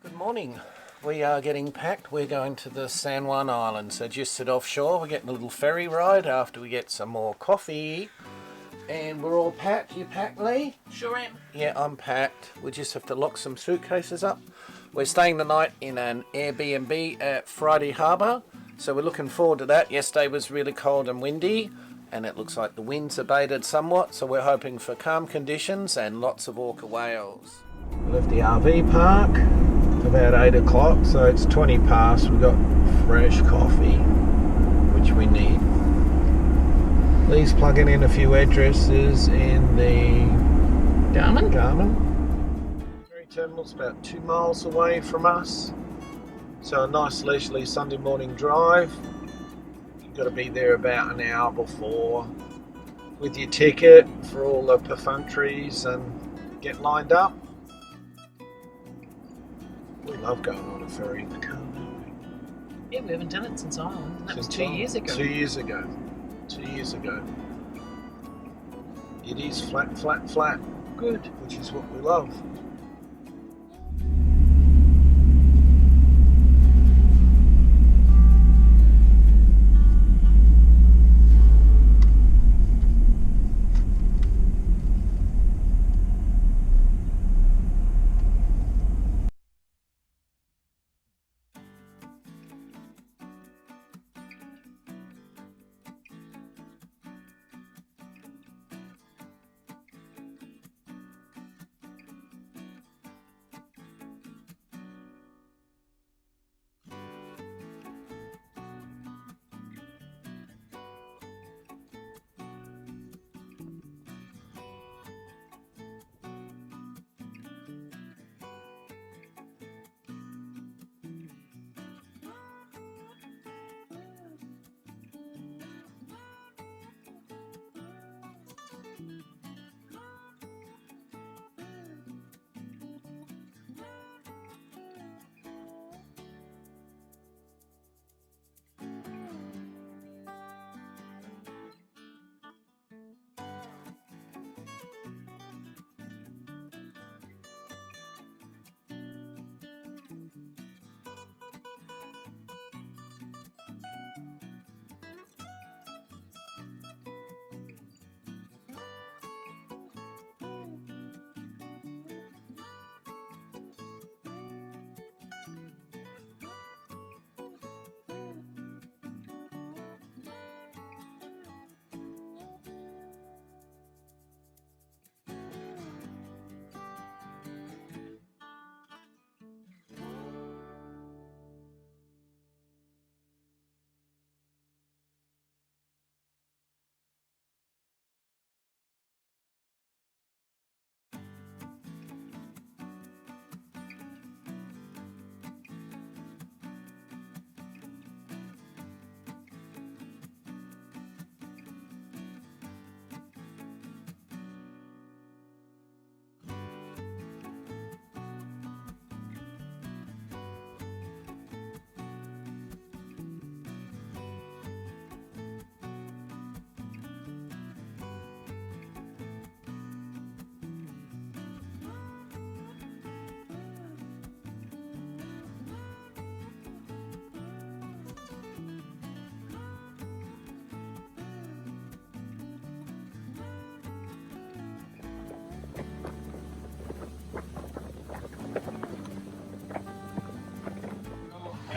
Good morning. We are getting packed. We're going to the San Juan Island, so just at offshore. We're getting a little ferry ride after we get some more coffee. And we're all packed. You packed, Lee? Sure am. Yeah, I'm packed. We just have to lock some suitcases up. We're staying the night in an Airbnb at Friday Harbour, so we're looking forward to that. Yesterday was really cold and windy, and it looks like the wind's abated somewhat, so we're hoping for calm conditions and lots of orca whales. We left the RV park about 8 o'clock, so it's 20 past. We've got fresh coffee, which we need. Lee's plugging in a few addresses in the Garmin? Ferry terminal's about 2 miles away from us, so a nice leisurely Sunday morning drive. You've got to be there about an hour before with your ticket for all the perfunctories and get lined up. We love going on a ferry in the car, don't we? Yeah, we haven't done it since Ireland. And that was Since 2 years ago. 2 years ago. 2 years ago. It is flat. Good. Which is what we love.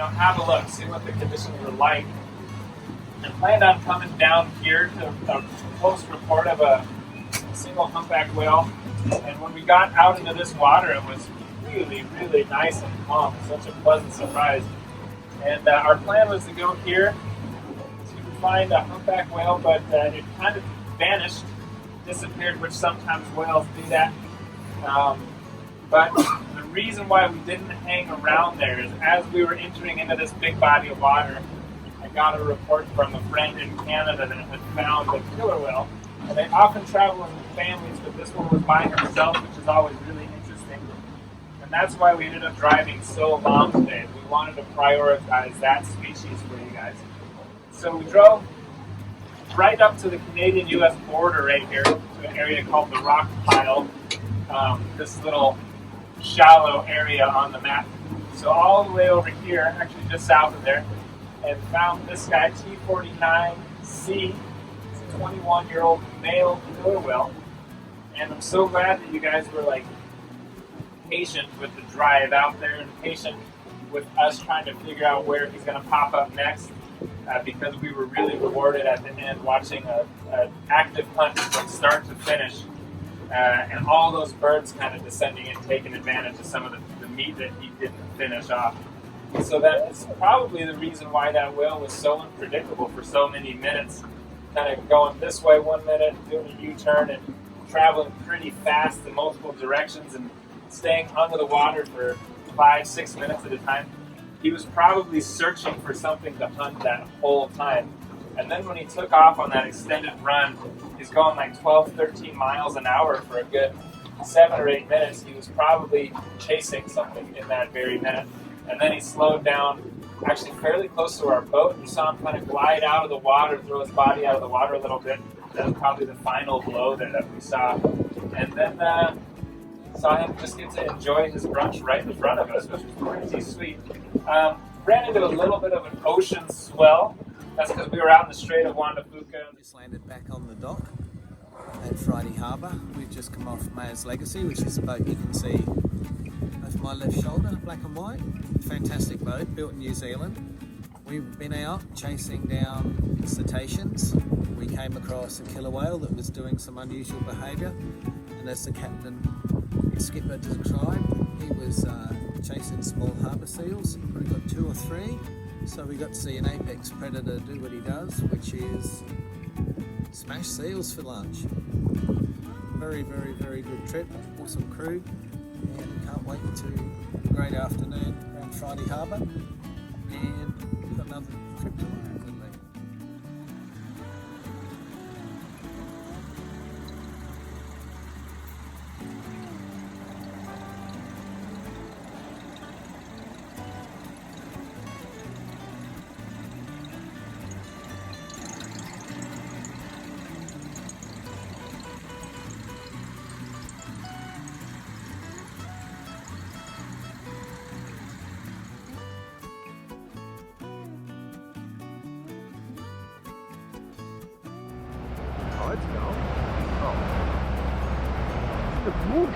Have a look, see what the conditions are like. And planned on coming down here to a close report of a single humpback whale. And when we got out into this water, it was really, really nice and calm. Such a pleasant surprise. And our plan was to go here to find a humpback whale, but it kind of vanished, disappeared, which sometimes whales do that. But the reason why we didn't hang around there is as we were entering into this big body of water, I got a report from a friend in Canada that had found a killer whale. And they often travel in families, but this one was by himself, which is always really interesting. And that's why we ended up driving so long today. We wanted to prioritize that species for you guys. So we drove right up to the Canadian-U.S. border right here to an area called the Rock Pile. This little shallow area on the map. So all the way over here, actually just south of there, and found this guy, T49C. It's a 21-year-old male killer whale. And I'm so glad that you guys were like patient with the drive out there and patient with us trying to figure out where he's going to pop up next, because we were really rewarded at the end watching an active hunt from start to finish, and all those birds kind of descending and taking advantage of some of the meat that he didn't finish off. So that is probably the reason why that whale was so unpredictable for so many minutes, kind of going this way 1 minute, doing a U-turn, and traveling pretty fast in multiple directions and staying under the water for 5-6 minutes at a time. He was probably searching for something to hunt that whole time. And then when he took off on that extended run, he's going like 12, 13 miles an hour for a good 7 or 8 minutes. He was probably chasing something in that very minute. And then he slowed down actually fairly close to our boat. We saw him kind of glide out of the water, throw his body out of the water a little bit. That was probably the final blow there that we saw. And then saw him just get to enjoy his brunch right in front of us, which was pretty sweet. Ran into a little bit of an ocean swell. That's because we were out in the Strait of Juan de Fuca. Just landed back on the dock at Friday Harbour. We've just come off Mayor's Legacy, which is the boat you can see over my left shoulder, black and white. Fantastic boat, built in New Zealand. We've been out chasing down cetaceans. We came across a killer whale that was doing some unusual behaviour, and as the captain skipper described, he was chasing small harbour seals. We got 2 or 3, so we got to see an apex predator do what he does, which is smash seals for lunch. Very, very, very good trip, awesome crew, and can't wait to a great afternoon around Friday Harbour, and we've got another trip tomorrow. Tide's going. Oh. The wood.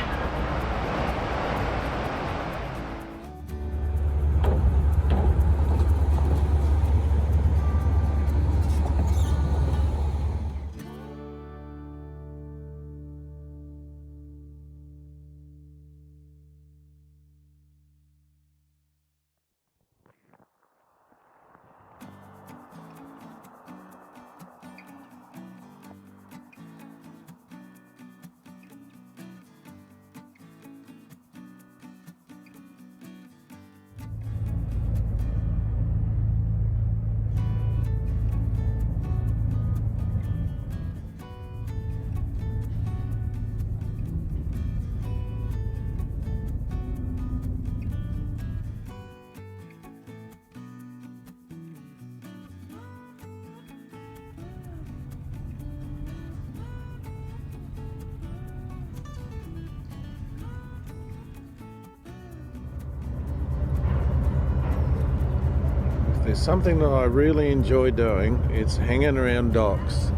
There's something that I really enjoy doing, it's hanging around docks,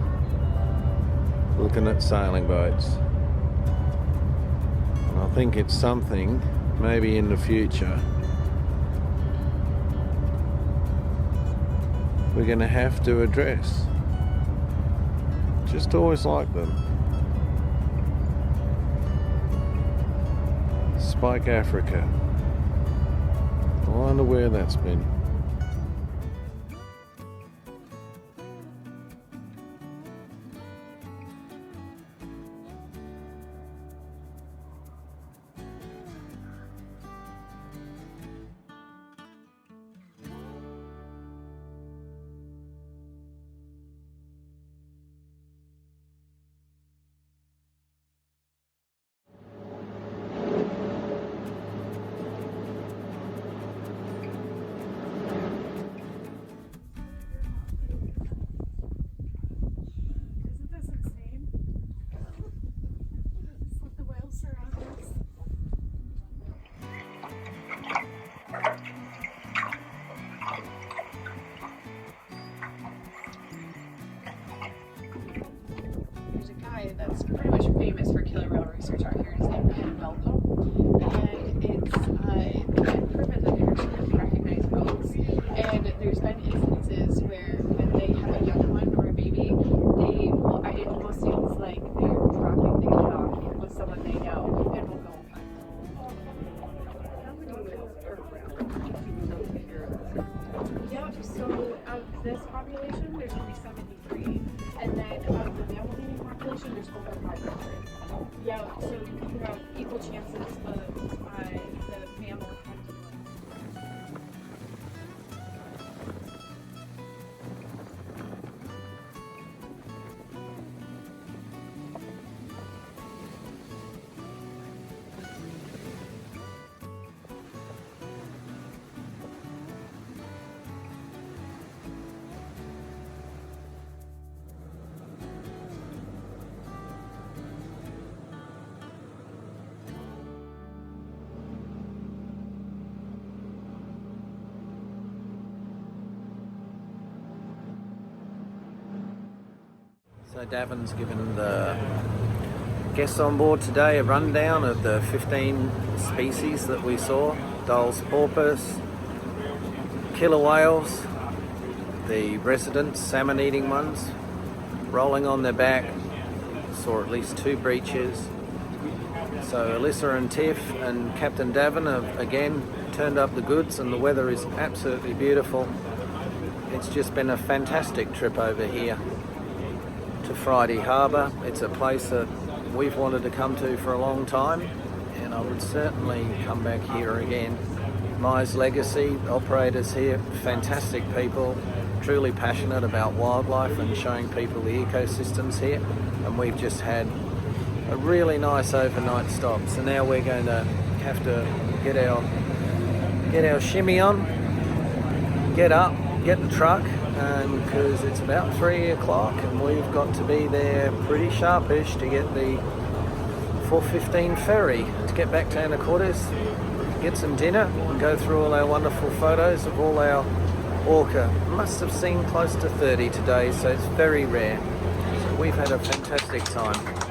looking at sailing boats. And I think it's something, maybe in the future, we're going to have to address. Just always like them. Spike Africa. I wonder where that's been. that's pretty much famous for killer whale research out here is named Belpo. And it's been proven that they're extremely recognized whales. And there's been instances where when they have a young one or a baby, it almost seems like they're dropping the kid off with someone they know and will go and find them. How many whales are around here? Yeah, so of this population, there's only 73. And then of the mammal population, there's over 500. Yeah, so you have equal chances of the mammal hunting one. So Davin's given the guests on board today a rundown of the 15 species that we saw. Dall's porpoise, killer whales, the resident salmon-eating ones, rolling on their back. Saw at least 2 breaches. So Alyssa and Tiff and Captain Davin have again turned up the goods, and the weather is absolutely beautiful. It's just been a fantastic trip over here to Friday Harbour. It's a place that we've wanted to come to for a long time, and I would certainly come back here again. My's Legacy, operators here, fantastic people, truly passionate about wildlife and showing people the ecosystems here, and we've just had a really nice overnight stop. So now we're going to have to get our shimmy on, get up, get the truck, because it's about 3 o'clock and we've got to be there pretty sharpish to get the 415 ferry to get back to Anacortes, get some dinner and go through all our wonderful photos of all our orca. Must have seen close to 30 today, so it's very rare. So we've had a fantastic time.